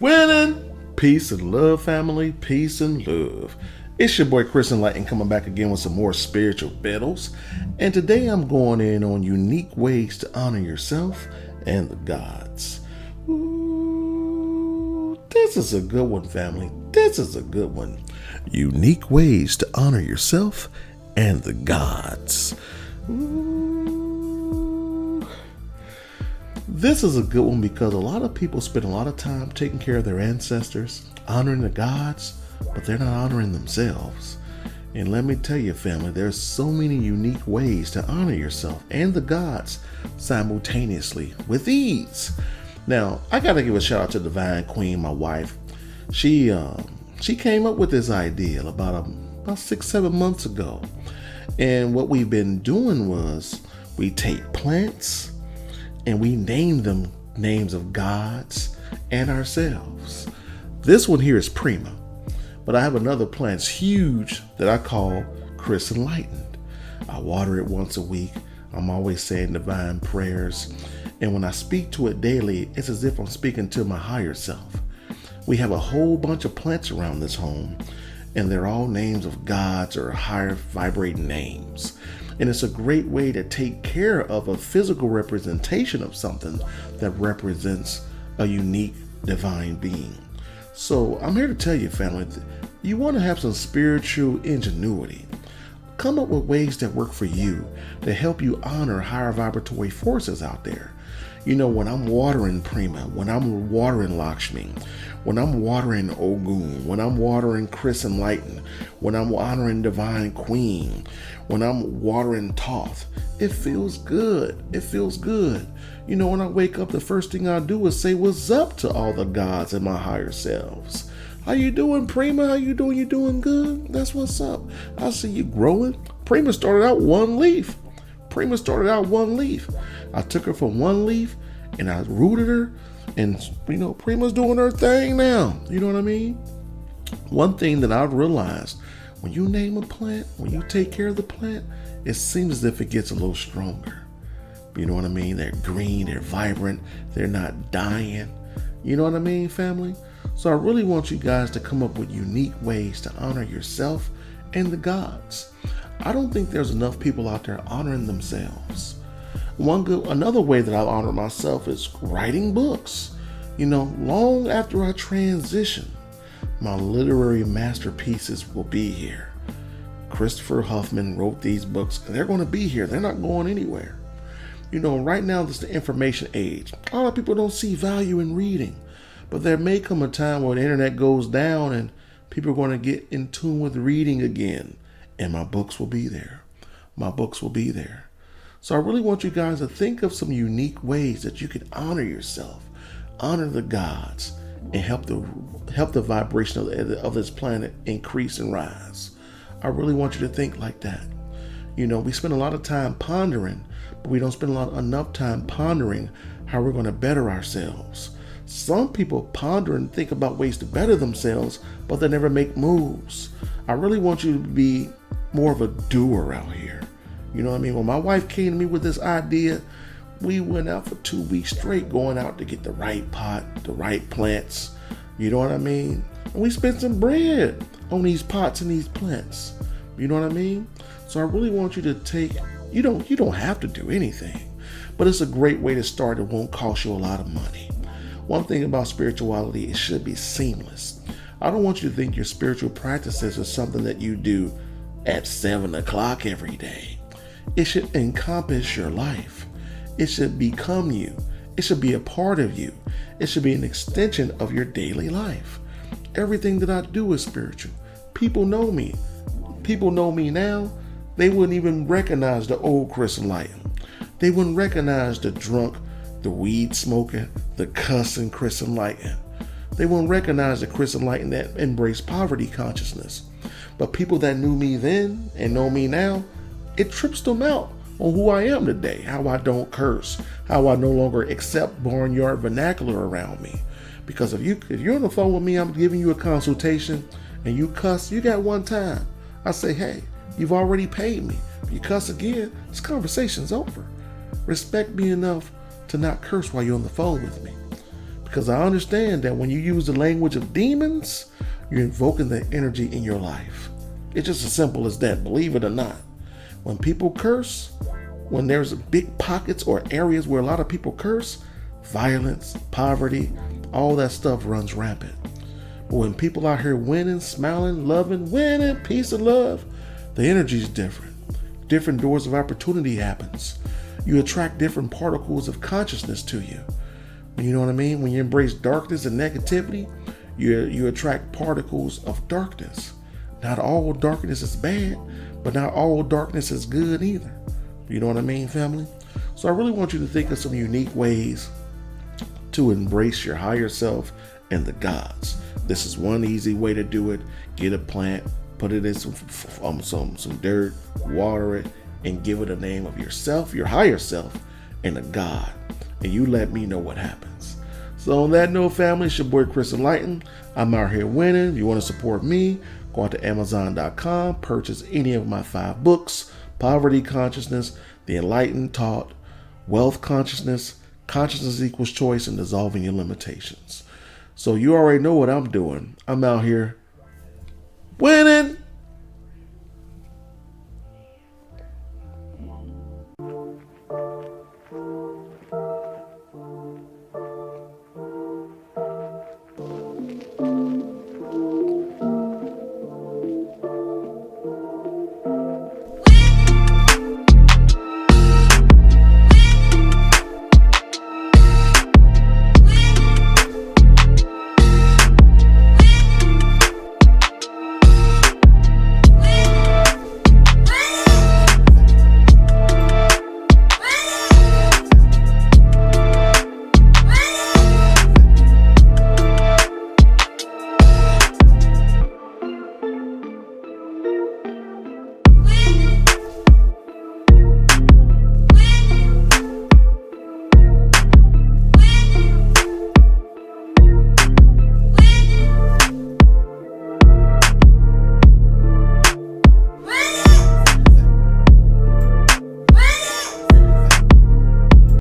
Winning! Peace and love, family. Peace and love. It's your boy Chris Enlightened coming back again with some more spiritual battles. And today I'm going in on unique ways to honor yourself and the gods. Ooh, this is a good one, family. This is a good one. Unique ways to honor yourself and the gods. Ooh. This is a good one because a lot of people spend a lot of time taking care of their ancestors, honoring the gods, but they're not honoring themselves. And let me tell you, family, there's so many unique ways to honor yourself and the gods simultaneously with ease. Now, I gotta give a shout out to Divine Queen, my wife. She came up with this idea about 6-7 months ago. And what we've been doing was we take plants and we name them names of gods and ourselves. This one here is Prima, but I have another plant, it's huge, that I call Chris Enlightened. I water it once a week. I'm always saying divine prayers. And when I speak to it daily, it's as if I'm speaking to my higher self. We have a whole bunch of plants around this home, and they're all names of gods or higher vibrating names. And it's a great way to take care of a physical representation of something that represents a unique divine being. So I'm here to tell you, family, you want to have some spiritual ingenuity. Come up with ways that work for you to help you honor higher vibratory forces out there. You know, when I'm watering Prima, when I'm watering Lakshmi, when I'm watering Ogun, when I'm watering Chris Enlightened, when I'm honoring Divine Queen, when I'm watering Thoth, it feels good. It feels good. You know, when I wake up, the first thing I do is say what's up to all the gods and my higher selves. How you doing, Prima? How you doing? You doing good? That's what's up. I see you growing. Prima started out one leaf. I took her from one leaf and I rooted her, and you know, Prima's doing her thing now. You know what I mean? One thing that I've realized, when you name a plant, when you take care of the plant, it seems as if it gets a little stronger. You know what I mean? They're green, they're vibrant, they're not dying. You know what I mean, family? So I really want you guys to come up with unique ways to honor yourself and the gods. I don't think there's enough people out there honoring themselves. Another way that I honor myself is writing books. You know, long after I transition, my literary masterpieces will be here. Christopher Huffman wrote these books, and they're going to be here. They're not going anywhere. You know, right now, this is the information age. A lot of people don't see value in reading, but there may come a time where the internet goes down and people are going to get in tune with reading again, and my books will be there. So I really want you guys to think of some unique ways that you can honor yourself, honor the gods, and help the vibration of this planet increase and rise. I really want you to think like that. You know, we spend a lot of time pondering, but we don't spend enough time pondering how we're going to better ourselves. Some people ponder and think about ways to better themselves, but they never make moves. I really want you to be more of a doer out here. You know what I mean? When my wife came to me with this idea, we went out for 2 weeks straight going out to get the right pot, the right plants. You know what I mean? And we spent some bread on these pots and these plants. You know what I mean? So I really want you to you don't have to do anything, but it's a great way to start. It won't cost you a lot of money. One thing about spirituality, it should be seamless. I don't want you to think your spiritual practices are something that you do at 7 o'clock every day. It should encompass your life. It should become you. It should be a part of you. It should be an extension of your daily life. Everything that I do is spiritual. People know me. People know me now. They wouldn't even recognize the old Chris Enlightened. They wouldn't recognize the drunk, the weed smoking, the cussing Chris Enlightened. They wouldn't recognize the Chris Enlightened that embraced poverty consciousness. But people that knew me then and know me now, it trips them out on who I am today, how I don't curse, how I no longer accept barnyard vernacular around me. Because if you're on the phone with me, I'm giving you a consultation and you cuss, you got one time. I say, hey, you've already paid me. If you cuss again, this conversation's over. Respect me enough to not curse while you're on the phone with me. because I understand that when you use the language of demons, you're invoking the energy in your life. It's just as simple as that, believe it or not. When people curse, when there's big pockets or areas where a lot of people curse, violence, poverty, all that stuff runs rampant. But when people out here winning, smiling, loving, winning, peace and love, the energy is different. Different doors of opportunity happens. You attract different particles of consciousness to you. You know what I mean? When you embrace darkness and negativity, you attract particles of darkness. Not all darkness is bad, but not all darkness is good either. You know what I mean, family? So I really want you to think of some unique ways to embrace your higher self and the gods. This is one easy way to do it. Get a plant, put it in some dirt, water it, and give it a name of yourself, your higher self, and a god. And you let me know what happens. So on that note, family, it's your boy Chris Enlightened. I'm out here winning. If you want to support me, go out to Amazon.com, purchase any of my 5 books: Poverty Consciousness, The Enlightened Taught, Wealth Consciousness, Consciousness Equals Choice, and Dissolving Your Limitations. So you already know what I'm doing. I'm out here winning.